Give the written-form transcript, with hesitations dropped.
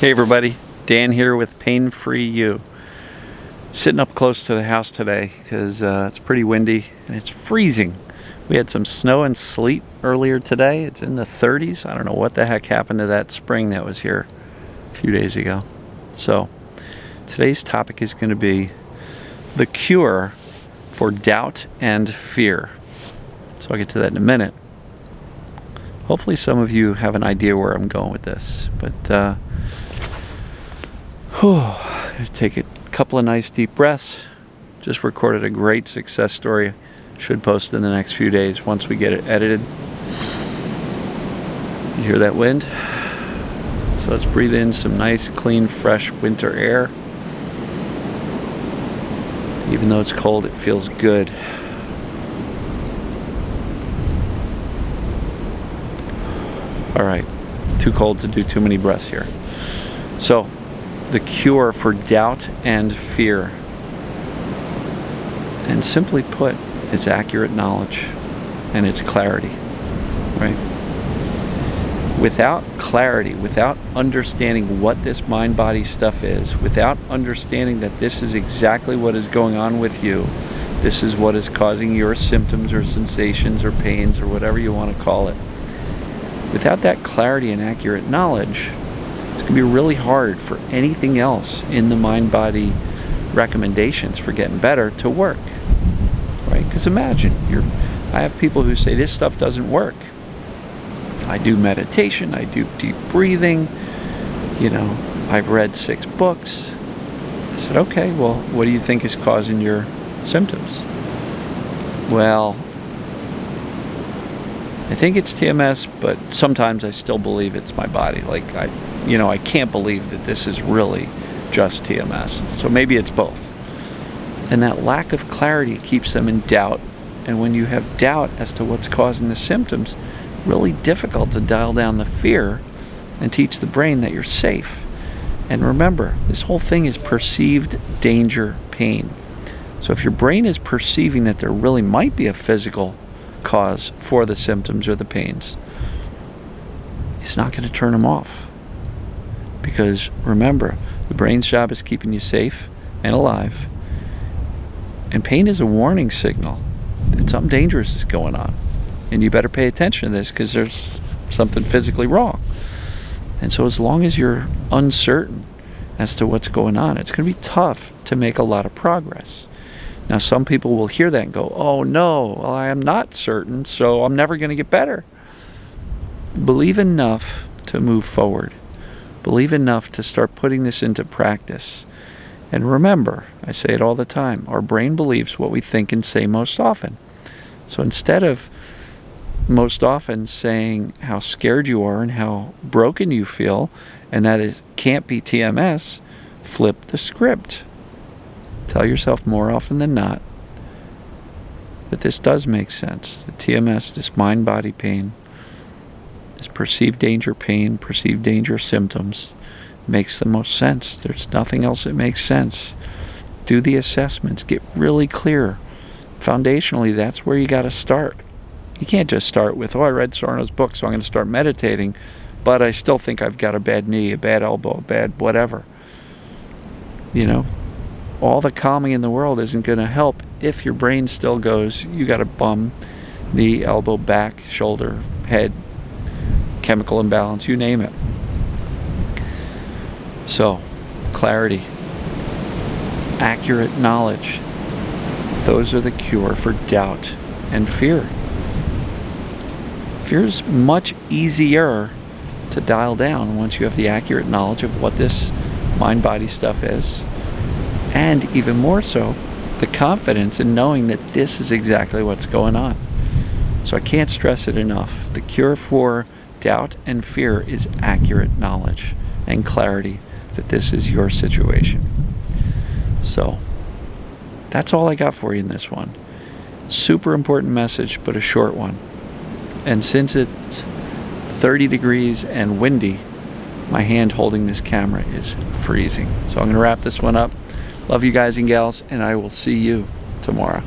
Hey everybody, Dan here with Pain Free You. Sitting up close to the house today because it's pretty windy and it's freezing. We had some snow and sleet earlier today. It's in the 30s. I don't know what the heck happened to that spring that was here a few days ago. So today's topic is going to be the cure for doubt and fear. So I'll get to that in a minute. Hopefully some of you have an idea where I'm going with this, but take a couple of nice deep breaths. Just recorded a great success story. Should post in the next few days once we get it edited. You hear that wind? So let's breathe in some nice, clean, fresh winter air. Even though it's cold, it feels good. All right, too cold to do too many breaths here. So, the cure for doubt and fear. And simply put, it's accurate knowledge and it's clarity, right? Without clarity, without understanding what this mind-body stuff is, without understanding that this is exactly what is going on with you, this is what is causing your symptoms or sensations or pains or whatever you want to call it. Without that clarity and accurate knowledge, it's going to be really hard for anything else in the mind-body recommendations for getting better to work, right? Because imagine, I have people who say this stuff doesn't work. I do meditation, I do deep breathing, I've read 6 books. I said, okay, well, what do you think is causing your symptoms? Well, I think it's TMS, but sometimes I still believe it's my body. I can't believe that this is really just TMS. So maybe it's both. And that lack of clarity keeps them in doubt. And when you have doubt as to what's causing the symptoms, really difficult to dial down the fear and teach the brain that you're safe. And remember, this whole thing is perceived danger pain. So if your brain is perceiving that there really might be a physical cause for the symptoms or the pains, it's not going to turn them off. Because remember, the brain's job is keeping you safe and alive. And pain is a warning signal that something dangerous is going on. And you better pay attention to this because there's something physically wrong. And so as long as you're uncertain as to what's going on, it's going to be tough to make a lot of progress. Now some people will hear that and go, oh no, well, I am not certain, so I'm never going to get better. Believe enough to move forward. Believe enough to start putting this into practice. And remember, I say it all the time, our brain believes what we think and say most often. So instead of most often saying how scared you are and how broken you feel, and that it can't be TMS, flip the script. Tell yourself more often than not that this does make sense. The TMS, this mind-body pain, this perceived danger pain, perceived danger symptoms, makes the most sense. There's nothing else that makes sense. Do the assessments. Get really clear. Foundationally, that's where you got to start. You can't just start with, I read Sarno's book, so I'm going to start meditating, but I still think I've got a bad knee, a bad elbow, a bad whatever. All the calming in the world isn't going to help if your brain still goes, you got a bum, knee, elbow, back, shoulder, head, chemical imbalance, you name it. So, clarity, accurate knowledge, those are the cure for doubt and fear. Fear is much easier to dial down once you have the accurate knowledge of what this mind-body stuff is. And even more so, the confidence in knowing that this is exactly what's going on. So I can't stress it enough. The cure for doubt and fear is accurate knowledge and clarity that this is your situation. So that's all I got for you in this one. Super important message, but a short one. And since it's 30 degrees and windy, my hand holding this camera is freezing. So I'm going to wrap this one up. Love you guys and gals, and I will see you tomorrow.